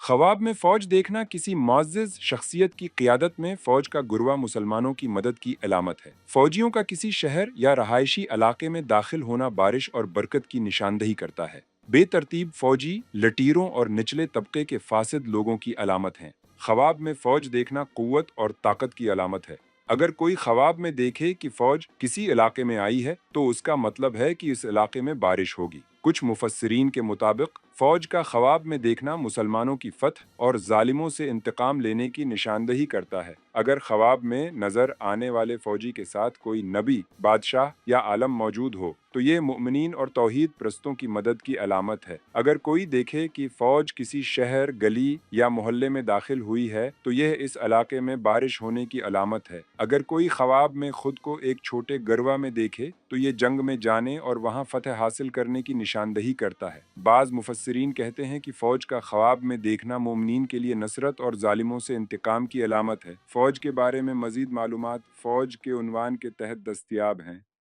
ख्वाब में फौज देखना किसी मुअज़्ज़ज़ शख्सियत की क़ियादत में फौज का गुरवा मुसलमानों की मदद की अलामत है। फौजियों का किसी शहर या रहायशी इलाके में दाखिल होना बारिश और बरकत की निशानदही करता है। बेतरतीब फौजी लटीरों और निचले तबके के फासिद लोगों की अलामत हैं। ख्वाब में फौज देखना कुव्वत और ताकत की अलामत है। अगर कोई ख्वाब में देखे कि फौज किसी इलाके में आई है तो उसका मतलब है कि इस इलाके में बारिश होगी। कुछ मुफस्सिरीन के मुताबिक फौज का ख्वाब में देखना मुसलमानों की फतह और जालिमों से इंतकाम लेने की निशानदही करता है। अगर ख्वाब में नजर आने वाले फौजी के साथ कोई नबी, बादशाह या आलम मौजूद हो तो ये मुमिनीन और तौहीद प्रस्तों की मदद की अलामत है। अगर कोई देखे कि फौज किसी शहर, गली या मोहल्ले में दाखिल हुई है तो यह इस इलाके में बारिश होने की अलामत है। अगर कोई ख्वाब में खुद को एक छोटे गरवा में देखे तो ये जंग में जाने और वहां फतह हासिल करने की निशानदही करता है। बाज़ मुफस्सिरीन कहते हैं कि फौज का ख्वाब में देखना मोमिनीन के लिए नसरत और जालिमों से इंतकाम की अलामत है। फौज के बारे में मजीद मालूमात फौज के उन्वान के तहत दस्तयाब हैं।